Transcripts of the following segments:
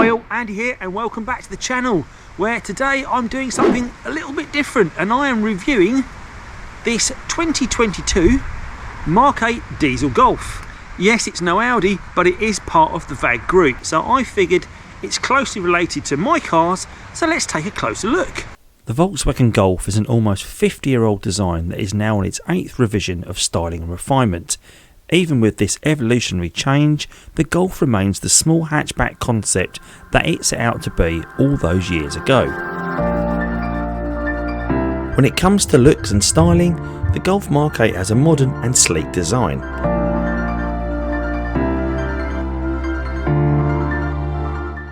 Hi all, Andy here and welcome back to the channel, where today I'm doing something a little bit different and I am reviewing this 2022 Mk8 diesel Golf. Yes, it's no Audi, but it is part of the VW group, so I figured it's closely related to my cars, so let's take a closer look. The Volkswagen Golf is an almost 50-year-old design that is now on its 8th revision of styling and refinement. Even with this evolutionary change, the Golf remains the small hatchback concept that it set out to be all those years ago. When it comes to looks and styling, the Golf Mk8 has a modern and sleek design.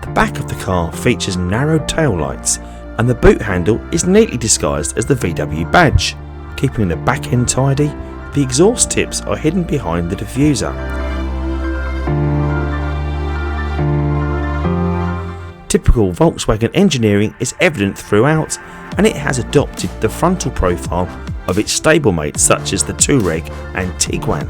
The back of the car features narrow taillights, and the boot handle is neatly disguised as the VW badge. Keeping the back end tidy, the exhaust tips are hidden behind the diffuser. Typical Volkswagen engineering is evident throughout, and it has adopted the frontal profile of its stablemates such as the Touareg and Tiguan.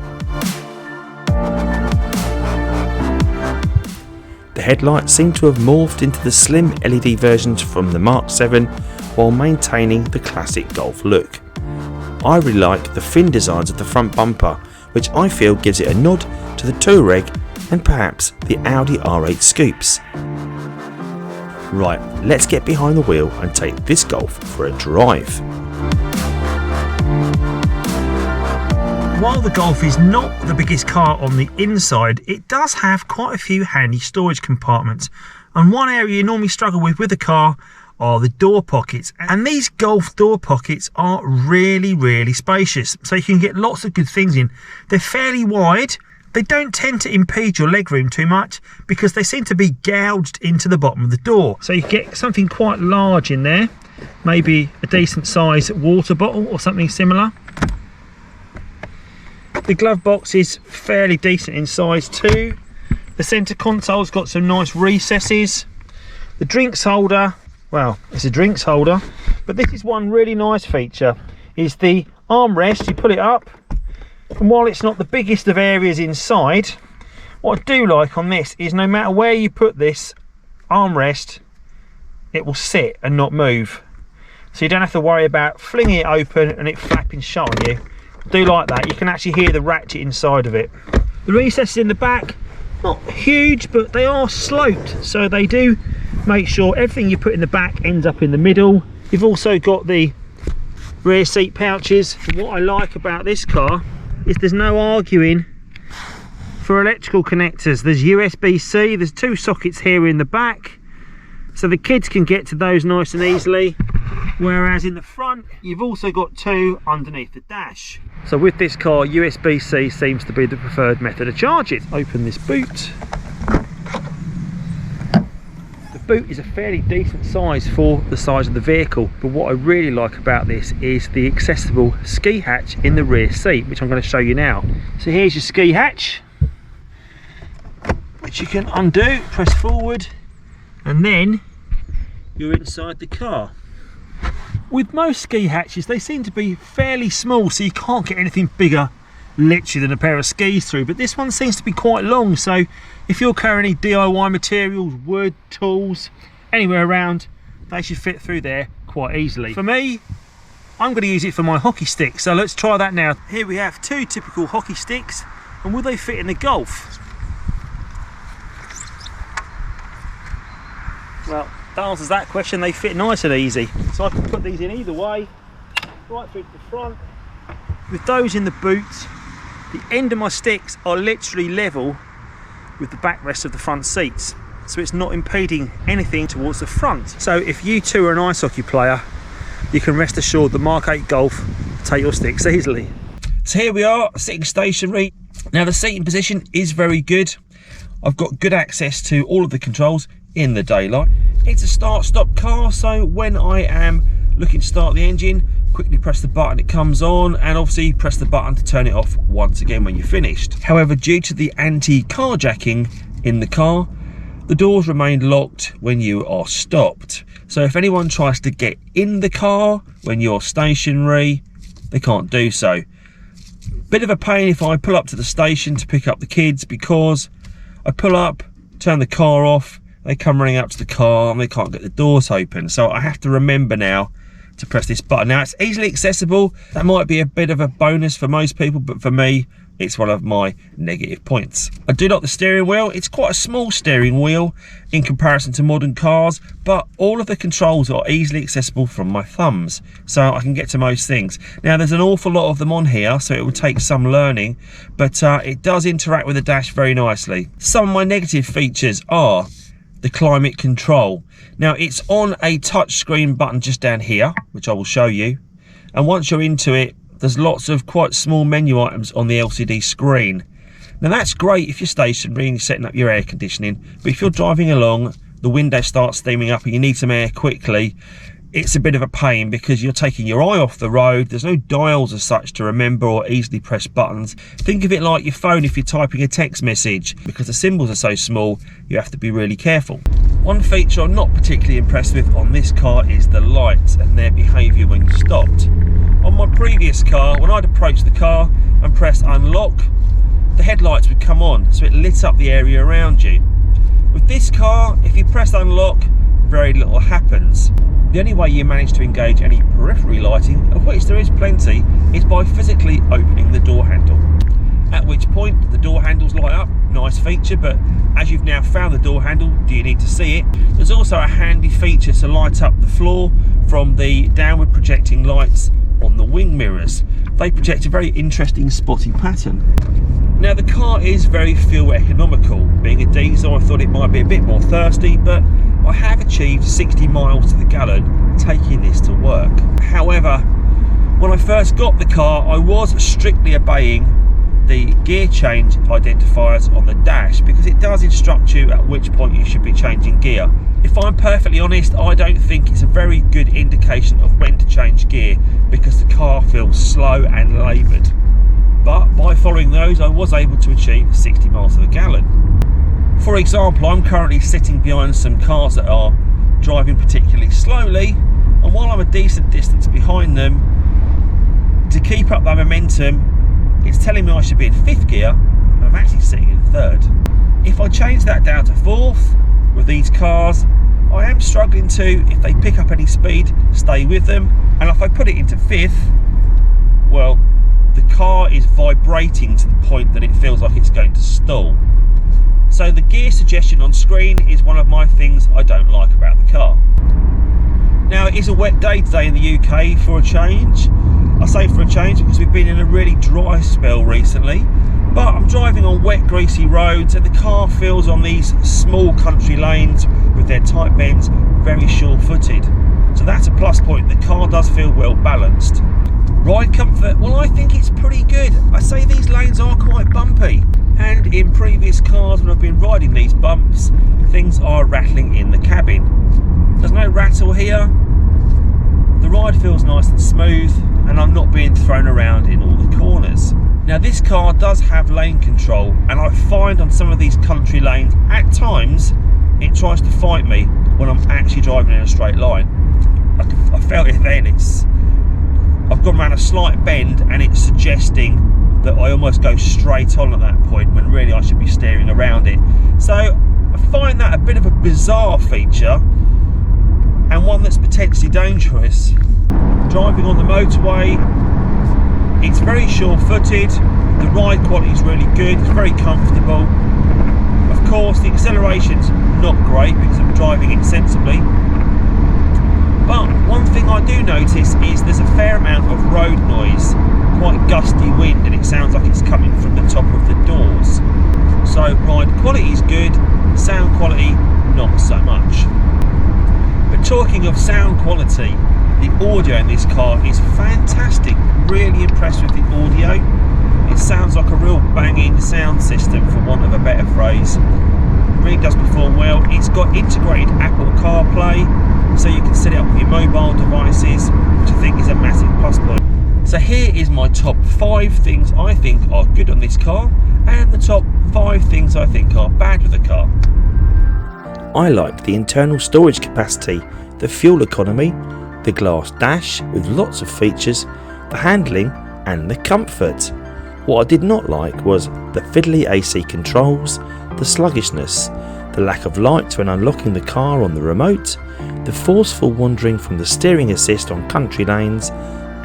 The headlights seem to have morphed into the slim LED versions from the Mk7 while maintaining the classic Golf look. I really like the fin designs of the front bumper, which I feel gives it a nod to the Touareg and perhaps the Audi R8 Scoops. Right, let's get behind the wheel and take this Golf for a drive. While the Golf is not the biggest car on the inside, it does have quite a few handy storage compartments, and one area you normally struggle with the car are the door pockets, and these Golf door pockets are really spacious, so you can get lots of good things in. They're fairly wide, they don't tend to impede your legroom too much because they seem to be gouged into the bottom of the door, so you get something quite large in there, maybe a decent size water bottle or something similar. The glove box is fairly decent in size too. The centre console's got some nice recesses. The drinks holder, well, it's a drinks holder, but this is one really nice feature, is the armrest. You pull it up, and while it's not the biggest of areas inside, what I do like on this is no matter where you put this armrest, it will sit and not move. So you don't have to worry about flinging it open and it flapping shut on you. I do like that. You can actually hear the ratchet inside of it. The recesses in the back, not huge, but they are sloped, so they do make sure everything you put in the back ends up in the middle. You've also got the rear seat pouches. What I like about this car is there's no arguing for electrical connectors. There's USB-C, there's 2 sockets here in the back, so the kids can get to those nice and easily, whereas in the front you've also got 2 underneath the dash. So with this car, USB-C seems to be the preferred method of charging. Open this boot. The boot is a fairly decent size for the size of the vehicle, but what I really like about this is the accessible ski hatch in the rear seat, which I'm going to show you now. So here's your ski hatch, which you can undo, press forward, and then you're inside the car. With most ski hatches, they seem to be fairly small, so you can't get anything bigger literally than a pair of skis through, but this one seems to be quite long, so if you're carrying any DIY materials, wood, tools, anywhere around, they should fit through there quite easily. For me, I'm going to use it for my hockey stick, so let's try that now. Here we have 2 typical hockey sticks, and will they fit in the Golf? Well, that answers that question. They fit nice and easy, so I can put these in either way, right through to the front. With those in the boot, the end of my sticks are literally level with the backrest of the front seats, so it's not impeding anything towards the front. So if you too are an ice hockey player, you can rest assured the Mk8 Golf will take your sticks easily. So here we are, sitting stationary. Now the seating position is very good. I've got good access to all of the controls in the daylight. It's a start-stop car, so when I am looking to start the engine, quickly press the button, it comes on, and obviously press the button to turn it off once again when you're finished. However, due to the anti-carjacking in the car, the doors remain locked when you are stopped. So if anyone tries to get in the car when you're stationary, they can't do so. Bit of a pain if I pull up to the station to pick up the kids, because I pull up, turn the car off, they come running up to the car and they can't get the doors open. So I have to remember now to press this button. Now it's easily accessible. That might be a bit of a bonus for most people, but for me, it's one of my negative points. I do like the steering wheel. It's quite a small steering wheel in comparison to modern cars, but all of the controls are easily accessible from my thumbs, so I can get to most things. Now there's an awful lot of them on here, so it will take some learning, but it does interact with the dash very nicely. Some of my negative features are the climate control. Now it's on a touchscreen button just down here, which I will show you, and once you're into it, there's lots of quite small menu items on the LCD screen. Now that's great if you're stationary and you're setting up your air conditioning, but if you're driving along, the window starts steaming up and you need some air quickly, it's a bit of a pain because you're taking your eye off the road. There's no dials as such to remember or easily press buttons. Think of it like your phone if you're typing a text message. Because the symbols are so small, you have to be really careful. One feature I'm not particularly impressed with on this car is the lights and their behaviour when you stopped. On my previous car, when I'd approach the car and press unlock, the headlights would come on, so it lit up the area around you. With this car, if you press unlock, very little happens. The only way you manage to engage any periphery lighting, of which there is plenty, is by physically opening the door handle. At which point the door handles light up, nice feature, but as you've now found the door handle, do you need to see it? There's also a handy feature to light up the floor from the downward projecting lights on the wing mirrors. They project a very interesting spotty pattern. Now the car is very fuel economical. Being a diesel, I thought it might be a bit more thirsty, but I have achieved 60 miles to the gallon taking this to work. However, when I first got the car, I was strictly obeying the gear change identifiers on the dash because it does instruct you at which point you should be changing gear. If I'm perfectly honest, I don't think it's a very good indication of when to change gear because the car feels slow and laboured. But by following those, I was able to achieve 60 miles to the gallon. For example, I'm currently sitting behind some cars that are driving particularly slowly, and while I'm a decent distance behind them, to keep up that momentum, it's telling me I should be in 5th gear, and I'm actually sitting in 3rd. If I change that down to 4th, with these cars, I am struggling to, if they pick up any speed, stay with them, and if I put it into 5th, well, the car is vibrating to the point that it feels like it's going to stall. So the gear suggestion on screen is one of my things I don't like about the car. Now it is a wet day today in the UK for a change. I say for a change because we've been in a really dry spell recently, but I'm driving on wet, greasy roads and the car feels on these small country lanes with their tight bends very sure-footed. So that's a plus point. The car does feel well balanced. Ride comfort, well, I think it's pretty good. I say these lanes are quite bumpy, and in previous cars when I've been riding these bumps, things are rattling in the cabin. There's no rattle here. The ride feels nice and smooth, and I'm not being thrown around in all the corners. Now this car does have lane control, and I find on some of these country lanes, at times, it tries to fight me when I'm actually driving in a straight line. I felt it then, I've gone around a slight bend and it's suggesting that I almost go straight on at that point when really I should be steering around it. So I find that a bit of a bizarre feature and one that's potentially dangerous. Driving on the motorway, it's very sure-footed, the ride quality is really good, it's very comfortable. Of course the acceleration's not great because I'm driving it sensibly. But one thing I do notice is there's a fair amount of road noise, quite gusty wind, and it sounds like it's coming from the top of the doors. So ride quality is good, sound quality not so much. But talking of sound quality, the audio in this car is fantastic. Really impressed with the audio. It sounds like a real banging sound system, for want of a better phrase. It really does perform well. It's got integrated Apple CarPlay, so you can set it up with your mobile devices, which I think is a massive plus point. So here is my top 5 things I think are good on this car, and the top 5 things I think are bad with the car. I like the internal storage capacity, the fuel economy, the glass dash with lots of features, the handling and the comfort. What I did not like was the fiddly AC controls, the sluggishness, the the lack of lights when unlocking the car on the remote, the forceful wandering from the steering assist on country lanes,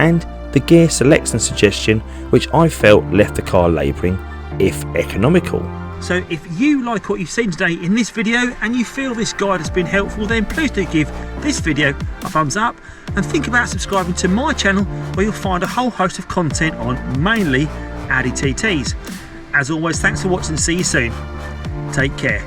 and the gear selection suggestion, which I felt left the car labouring, if economical. So if you like what you've seen today in this video and you feel this guide has been helpful, then please do give this video a thumbs up and think about subscribing to my channel, where you'll find a whole host of content on mainly Audi TTs. As always, thanks for watching and see you soon. Take care.